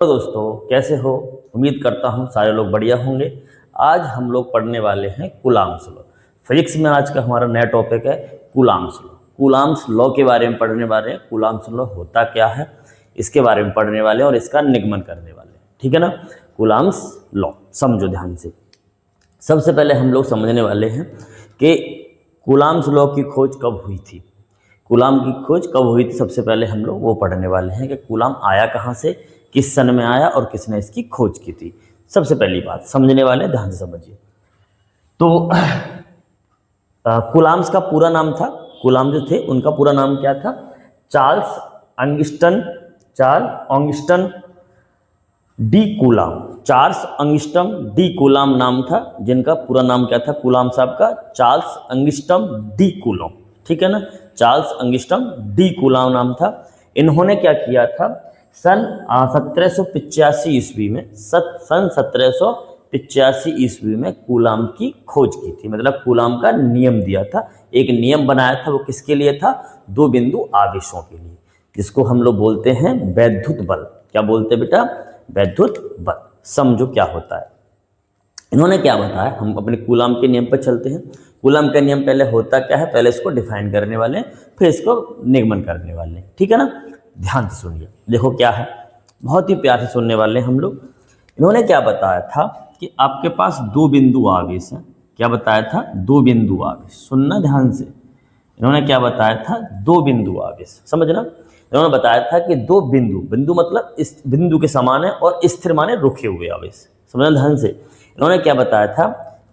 तो दोस्तों कैसे हो। उम्मीद करता हूँ सारे लोग बढ़िया होंगे। आज हम लोग पढ़ने वाले हैं कूलाम्स लॉ। फिजिक्स में आज का हमारा नया टॉपिक है कूलाम्स लॉ। कूलाम्स लॉ के बारे में पढ़ने वाले हैं। कूलाम्स लॉ होता क्या है इसके बारे में पढ़ने वाले हैं और इसका निगमन करने वाले हैं। ठीक है ना। कूलाम्स लॉ समझो ध्यान से। सबसे पहले हम लोग समझने वाले हैं कि कूलाम्स लॉ की खोज कब हुई थी। कूलाम की खोज कब हुई थी सबसे पहले हम लोग वो पढ़ने वाले हैं कि कूलाम आया कहाँ से, किस सन में आया और किसने इसकी खोज की थी। सबसे पहली बात समझने वाले हैं, ध्यान से समझिए। तो कूलाम्स का पूरा नाम था, कूलाम जो थे उनका पूरा नाम क्या था, Charles Augustin, Charles Augustin de Coulomb. Charles Augustin de Coulomb नाम था, जिनका पूरा नाम क्या था कूलाम साहब का, चार्ल्स अंगस्टम डी कूलाम। ठीक है ना, चार्ल्स अंगस्टम डी कूलाम नाम था। इन्होंने क्या किया था, सन 1785 ईस्वी में, सन 1785 ईस्वी में कूलाम की खोज की थी। मतलब कूलाम का नियम दिया था, एक नियम बनाया था। वो किसके लिए था, दो बिंदु आवेशों के लिए, जिसको हम लोग बोलते हैं वैद्युत बल। क्या बोलते हैं बेटा, वैद्युत बल। समझो क्या होता है। इन्होंने क्या बताया, हम अपने कूलाम के नियम पर चलते हैं। कूलाम का नियम पहले होता क्या है, पहले इसको डिफाइन करने वाले हैं, फिर इसको निगमन करने वाले हैं। ठीक है ना, ध्यान से सुनिए। देखो क्या है, बहुत ही प्यार से सुनने वाले हैं हम लोग। इन्होंने क्या बताया था कि आपके पास दो बिंदु आवेश हैं। क्या बताया था, दो बिंदु आवेश। सुनना ध्यान से। इन्होंने क्या बताया था, दो बिंदु आवेश। समझना, इन्होंने बताया था कि दो बिंदु, बिंदु मतलब इस बिंदु के समान है, और स्थिर माने रुके हुए आवेश। समझना ध्यान से। इन्होंने क्या बताया था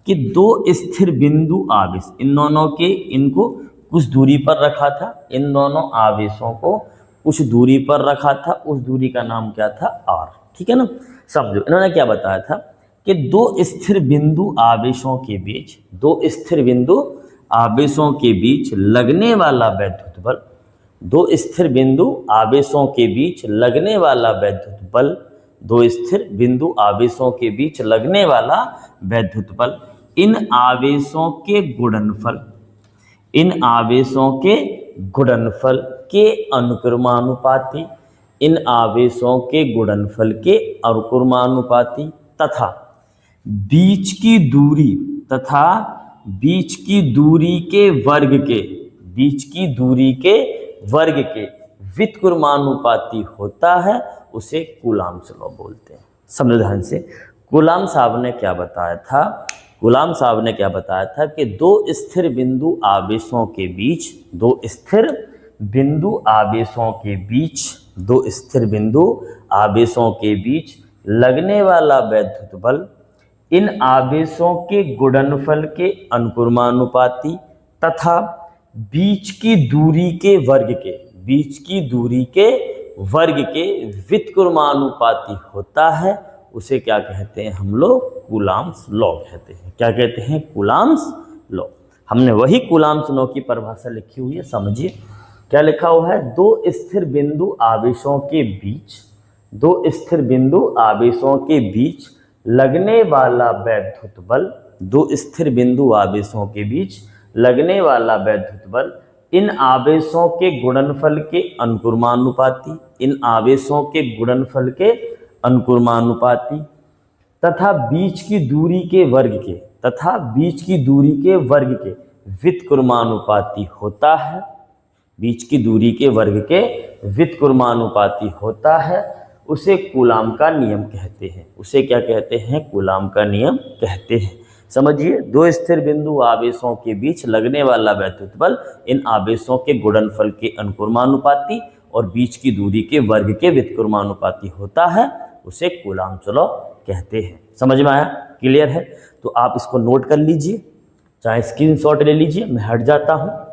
कि दो स्थिर बिंदु आवेश, इन दोनों के, इनको कुछ दूरी पर रखा था, इन दोनों आवेशों को कुछ दूरी पर रखा था, उस दूरी का नाम क्या था, आर। ठीक है ना। समझो इन्होंने क्या बताया था कि दो स्थिर बिंदु आवेशों के बीच, दो स्थिर बिंदु आवेशों के बीच लगने वाला वैद्युत बल, दो स्थिर बिंदु आवेशों के बीच लगने वाला वैद्युत बल, दो स्थिर बिंदु आवेशों के बीच लगने वाला वैद्युत बल, इन आवेशों के गुणनफल, इन आवेशों के गुणनफल के अनुक्रमानुपाती, इन आवेशों के गुणनफल के अनुक्रमानुपाती, तथा बीच की दूरी, तथा बीच की दूरी के वर्ग के, बीच की दूरी के वर्ग के व्युत्क्रमानुपाती होता है, उसे कूलाम्स लॉ बोलते हैं। समझो ध्यान से। कूलाम साहब ने क्या बताया था, कूलाम साहब ने क्या बताया था कि दो स्थिर बिंदु आवेशों के बीच, दो स्थिर बिंदु आवेशों के बीच, दो स्थिर बिंदु आवेशों के बीच लगने वाला वैद्युत बल इन आवेशों के गुणनफल के अनुक्रमानुपाती, तथा बीच की दूरी के वर्ग के, बीच की दूरी के वर्ग के व्युत्क्रमानुपाती होता है, उसे क्या कहते हैं हम लोग, कूलाम्स लॉ कहते हैं। क्या कहते हैं, कूलाम्स लॉ। हमने वही कूलाम्स लॉ की परिभाषा लिखी हुई है, समझिए क्या लिखा हुआ है। दो स्थिर बिंदु आवेशों के बीच, दो स्थिर बिंदु आवेशों के बीच लगने वाला वैद्युत बल, दो स्थिर बिंदु आवेशों के बीच लगने वाला वैद्युत बल इन आवेशों के गुणनफल के अनुक्रमानुपाती, इन आवेशों के गुणनफल के अनुक्रमानुपाती, तथा बीच की दूरी के वर्ग के, तथा बीच की दूरी के वर्ग के व्युत्क्रमानुपाती होता है, बीच की दूरी के वर्ग के व्युत्क्रमानुपाती होता है, उसे कूलाम का नियम कहते हैं। उसे क्या कहते हैं, कूलाम का नियम कहते हैं। समझिए, दो स्थिर बिंदु आवेशों के बीच लगने वाला वैद्युत बल इन आवेशों के गुणनफल के अनुक्रमानुपाती और बीच की दूरी के वर्ग के व्युत्क्रमानुपाती होता है, उसे कूलाम्स लॉ कहते हैं। समझ में आया, क्लियर है। तो आप इसको नोट कर लीजिए, चाहे स्क्रीनशॉट ले लीजिए, मैं हट जाता हूं।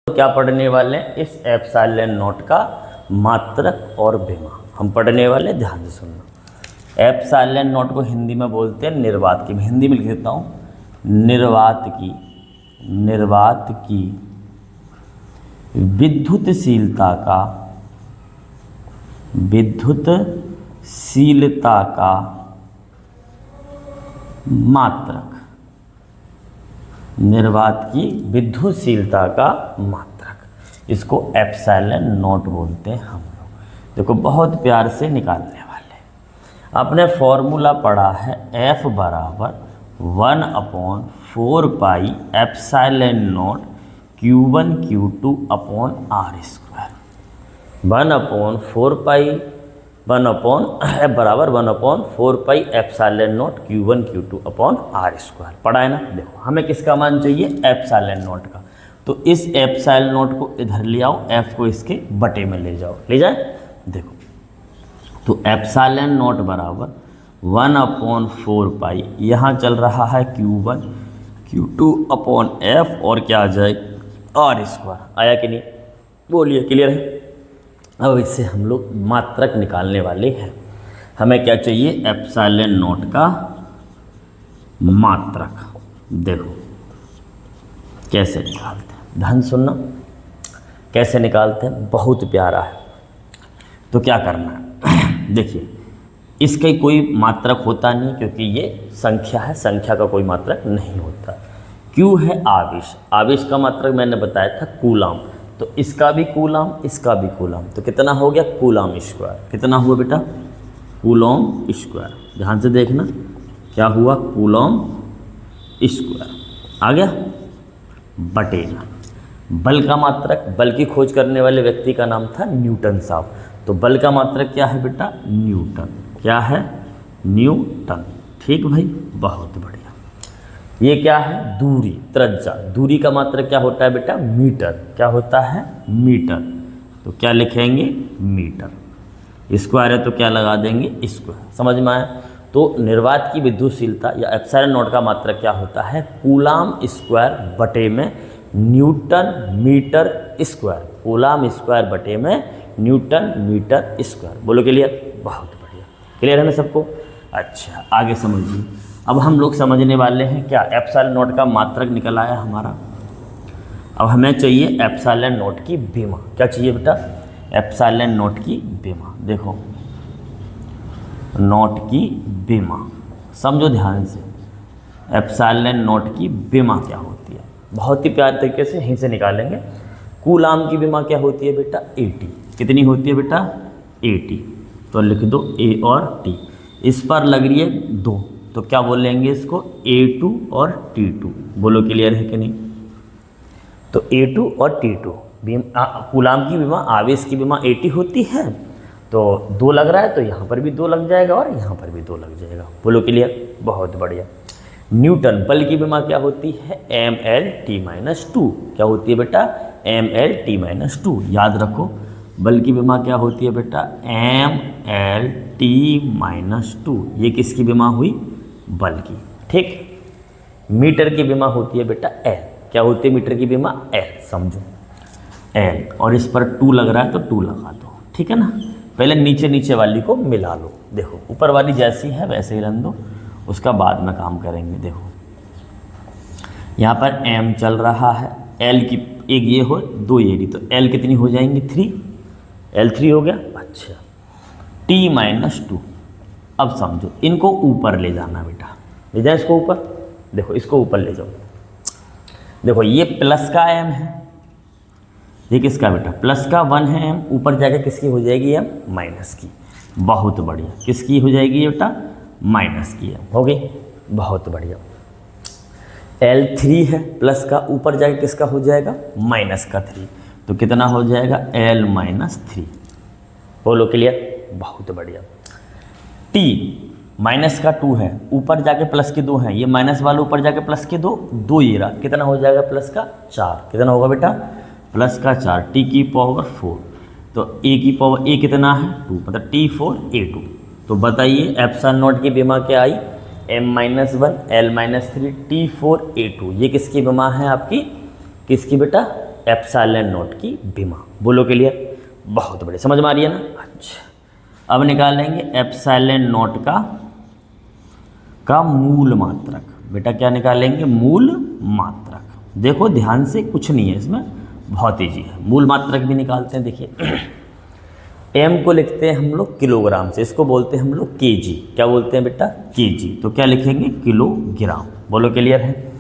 तो क्या पढ़ने वाले हैं, इस एप्सिलॉन नॉट का मात्रक और विमा हम पढ़ने वाले, ध्यान से सुनना। एप्सिलॉन नॉट को हिंदी में बोलते हैं निर्वात की, मैं हिंदी में लिख देता हूँ, निर्वात की विद्युतशीलता का मात्रक, निर्वात की विद्युतशीलता का मात्रक, इसको एप्सिलॉन नॉट बोलते हैं हम लोग। देखो बहुत प्यार से निकालने वाले, आपने फॉर्मूला पढ़ा है F बराबर 1/4 pi epsilon not Q1 Q2 upon R square. 1/4 pi F बराबर 1/4 pi epsilon not Q1 Q2 upon R square. पढ़ा है ना। देखो हमें किसका मान चाहिए, एप्सिलॉन नॉट का। तो इस एप्सिलॉन नॉट को इधर ले आओ, F को इसके बटे में ले जाओ, ले जाए। देखो तो एप्सिलॉन नॉट बराबर 1/4 पाई, यहाँ चल रहा है Q1 Q2 अपॉन F और क्या आ जाए R स्क्वायर। आया कि नहीं, बोलिए, क्लियर है। अब इससे हम लोग मात्रक निकालने वाले हैं। हमें क्या चाहिए, एप्सिलॉन नॉट का मात्रक। देखो कैसे निकालते हैं, ध्यान सुनना, कैसे निकालते हैं, बहुत प्यारा है। तो क्या करना है, देखिए इसका कोई मात्रक होता नहीं क्योंकि ये संख्या है, संख्या का कोई मात्रक नहीं होता। Q है आवेश, आवेश का मात्रक मैंने बताया था कूलाम, तो इसका भी कूलाम, इसका भी कूलाम, तो कितना हो गया कूलाम स्क्वायर। कितना हुआ बेटा, कूलाम स्क्वायर। ध्यान से देखना क्या हुआ, कूलाम स्क्वायर आ गया बटे ना। बल का मात्रक, बल की खोज करने वाले व्यक्ति का नाम था न्यूटन साहब। तो बल का मात्रक क्या है बेटा, न्यूटन। क्या है, न्यूटन। ठीक भाई, बहुत बढ़िया। ये क्या है, दूरी, त्रिज्या। दूरी का मात्रक क्या होता है बेटा, मीटर। क्या होता है, मीटर। तो क्या लिखेंगे, मीटर। स्क्वायर है तो क्या लगा देंगे, स्क्वायर। समझ में आया। तो निर्वात की विद्युतशीलता या एप्सिलॉन नॉट का मात्रक क्या होता है, कूलाम स्क्वायर बटे में newton metre square. Coulomb square बटे में न्यूटन मीटर स्क्वायर। बोलो क्लियर, बहुत बढ़िया, क्लियर है ना सबको। अच्छा आगे समझिए। अब हम लोग समझने वाले हैं क्या, एप्सिलॉन नॉट का मात्रक निकल आया हमारा। अब हमें चाहिए एप्सिलॉन नॉट की विमा। क्या चाहिए बेटा, एप्सिलॉन नॉट की विमा। देखो नॉट की विमा समझो ध्यान से, एप्सिलॉन नॉट की विमा क्या होती है, बहुत ही प्यारे तरीके से यहीं से निकालेंगे। कूलाम की विमा क्या होती है बेटा, AT। कितनी होती है बेटा, AT। तो लिख दो A और T। इस पर लग रही है 2, तो क्या बोलेंगे इसको, A2 और T2। बोलो क्लियर है कि नहीं। तो A2 और T2 कूलाम की विमा, आवेश की विमा AT होती है। तो 2 लग रहा है तो यहाँ पर भी 2 लग जाएगा और यहाँ पर भी 2 लग जाएगा। बोलो क्लियर, बहुत बढ़िया। न्यूटन, बल की विमा क्या होती है, MLT-2। क्या होती है बेटा, MLT-2। याद रखो, बल की विमा क्या होती है बेटा, MLT-2। ये किसकी विमा हुई, बल की। ठीक। मीटर की विमा होती है बेटा L। क्या होती है मीटर की विमा, L। समझो L, और इस पर 2 लग रहा है तो 2 लगा दो। ठीक है ना। पहले नीचे नीचे वाली को मिला लो। देखो ऊपर वाली जैसी है वैसे ही रहने दो, उसका बाद में काम करेंगे। देखो यहाँ पर M चल रहा है, L की एक ये हो, 2 ये भी, तो L कितनी हो जाएंगी, 3। L3 हो गया। अच्छा T-2। अब समझो इनको ऊपर ले जाना बेटा, ले जाए इसको ऊपर। देखो इसको ऊपर ले जाओ। देखो ये प्लस का M है, ये किसका बेटा, प्लस का 1 है M। ऊपर जाकर किसकी हो जाएगी M, माइनस की। बहुत बढ़िया, किसकी हो जाएगी ये बेटा, माइनस की M हो गई। बहुत बढ़िया। L3 है प्लस का, ऊपर जाके किसका हो जाएगा, माइनस का 3। तो कितना हो जाएगा, L-3। बोलो क्लियर, बहुत बढ़िया। T माइनस का 2 है, ऊपर जाके प्लस के 2 हैं, ये माइनस वाला ऊपर जाके प्लस के 2 ये रहा। कितना हो जाएगा, प्लस का 4। कितना होगा बेटा, प्लस का 4। T की पावर 4, तो A की पावर A कितना है, 2, मतलब T4A2। तो बताइए एप्सिलॉन नॉट की विमा क्या आई, M-1 L-3 T4A2। ये किसकी विमा है आपकी, किसकी बेटा, एप्सिलॉन नॉट की विमा। बोलो क्लियर, बहुत बढ़िया, समझ में आ रही है ना। अच्छा, अब निकालेंगे एप्सिलॉन नॉट का मूल मात्रक। बेटा क्या निकालेंगे? मूल मात्रक। देखो ध्यान से, कुछ नहीं है इसमें, बहुत ईजी है। मूल मात्रक भी निकालते हैं। देखिए एम को लिखते हैं हम लोग किलोग्राम से, इसको बोलते हैं हम लोग केजी। क्या बोलते हैं बेटा? केजी। तो क्या लिखेंगे? किलोग्राम। बोलो क्लियर है।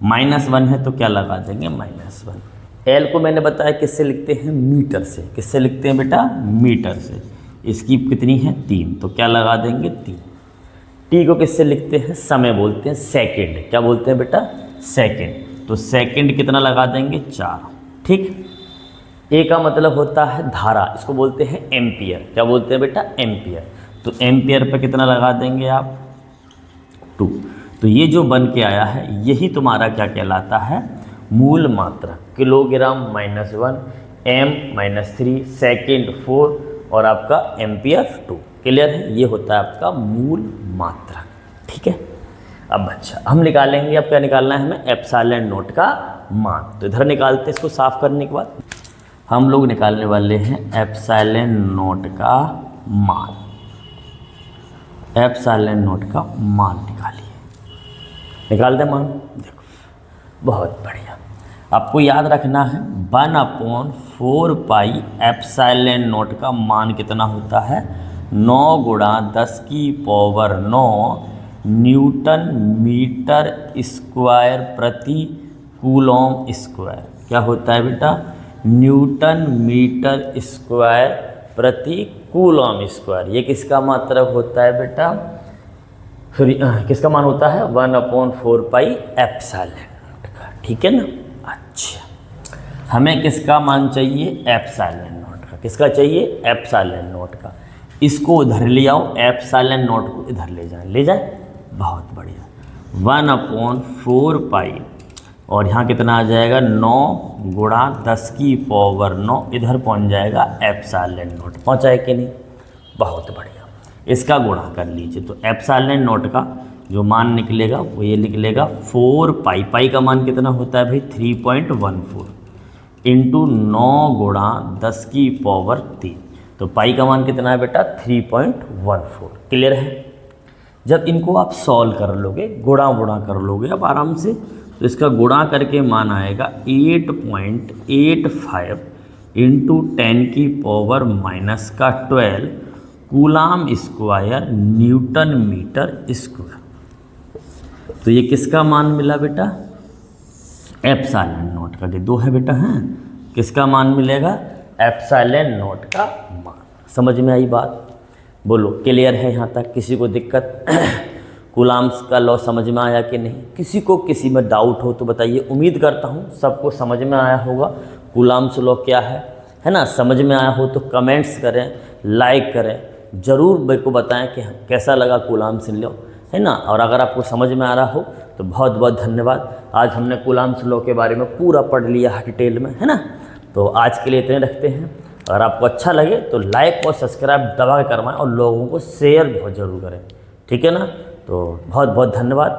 -1 है तो क्या लगा देंगे? -1। एल को मैंने बताया किससे लिखते हैं? मीटर से। किससे लिखते हैं बेटा? मीटर से। इसकी कितनी है? 3, तो क्या लगा देंगे? 3। टी को किससे लिखते हैं? समय बोलते हैं, सेकेंड। क्या बोलते हैं बेटा? सेकेंड। तो सेकेंड कितना लगा देंगे? 4। ठीक। ए का मतलब होता है धारा, इसको बोलते हैं एम्पियर। क्या बोलते हैं बेटा? एम्पियर। तो एम्पियर पे कितना लगा देंगे आप? 2। तो ये जो बन के आया है यही तुम्हारा क्या कहलाता है? मूल मात्रक। किलोग्राम -1, एम -3, सेकेंड 4 और आपका एम्पियर 2। क्लियर है? ये होता है आपका मूल मात्रक। ठीक है। अब अच्छा, हम निकालेंगे, अब क्या निकालना है हमें? एप्सिलॉन नॉट का मान। तो इधर निकालते हैं, इसको साफ करने के बाद हम लोग निकालने वाले हैं एप्सिलॉन नॉट का मान। एप्सिलॉन नॉट का मान निकालिए। निकाल दें मान? देखो बहुत बढ़िया। आपको याद रखना है 1/4 पाई एप्सिलॉन नॉट का मान कितना होता है? 9 × 10⁻⁹ न्यूटन मीटर स्क्वायर प्रति कूलॉम स्क्वायर। क्या होता है बेटा? न्यूटन मीटर स्क्वायर प्रति कूलॉम स्क्वायर। ये किसका मात्रक होता है बेटा? सॉरी, किसका मान होता है? 1/4 पाई एप्सिलॉन नॉट का। ठीक है ना। अच्छा, हमें किसका मान चाहिए? एप्सिलॉन नॉट का। किसका चाहिए? एप्सिलॉन नॉट का। इसको उधर ले आओ, एप्सिलॉन नॉट को इधर ले जाए। ले जाए? बहुत बढ़िया। 1/4 पाई और यहाँ कितना आ जाएगा? 9 × 10⁻⁹ इधर पहुँच जाएगा एप्सिलॉन नॉट। पहुँचा है कि नहीं? बहुत बढ़िया। इसका गुणा कर लीजिए तो एप्सिलॉन नॉट का जो मान निकलेगा वो ये निकलेगा 4 पाई। पाई का मान कितना होता है भाई? 3.14 इंटू 9 × 10⁻3। तो पाई का मान कितना है बेटा? 3.14। क्लियर है। जब इनको आप सॉल्व कर लोगे, गुणा कर लोगे अब आराम से, तो इसका गुणा करके मान आएगा 8.85 into 10⁻⁻12 coulomb square newton metre square. तो ये किसका मान मिला बेटा? एप्सिलॉन नॉट का। 2 है बेटा। हैं किसका मान मिलेगा? एप्सिलॉन नॉट का मान। समझ में आई बात? बोलो क्लियर है यहाँ तक? किसी को दिक्कत? कूलाम्स का लॉ समझ में आया कि नहीं? किसी को किसी में डाउट हो तो बताइए। उम्मीद करता हूँ सबको समझ में आया होगा कूलाम्स लॉ क्या है ना। समझ में आया हो तो कमेंट्स करें, लाइक करें, ज़रूर मेरे को बताएं कि कैसा लगा कूलाम्स लॉ, है ना। और अगर आपको समझ में आ रहा हो तो बहुत बहुत धन्यवाद। आज हमने कूलाम्स लॉ के बारे में पूरा पढ़ लिया है डिटेल में, है ना। तो आज के लिए इतने रखते हैं। अगर आपको अच्छा लगे तो लाइक और सब्सक्राइब दबा के करवाएं और लोगों को शेयर बहुत ज़रूर करें। ठीक है ना। तो बहुत बहुत धन्यवाद।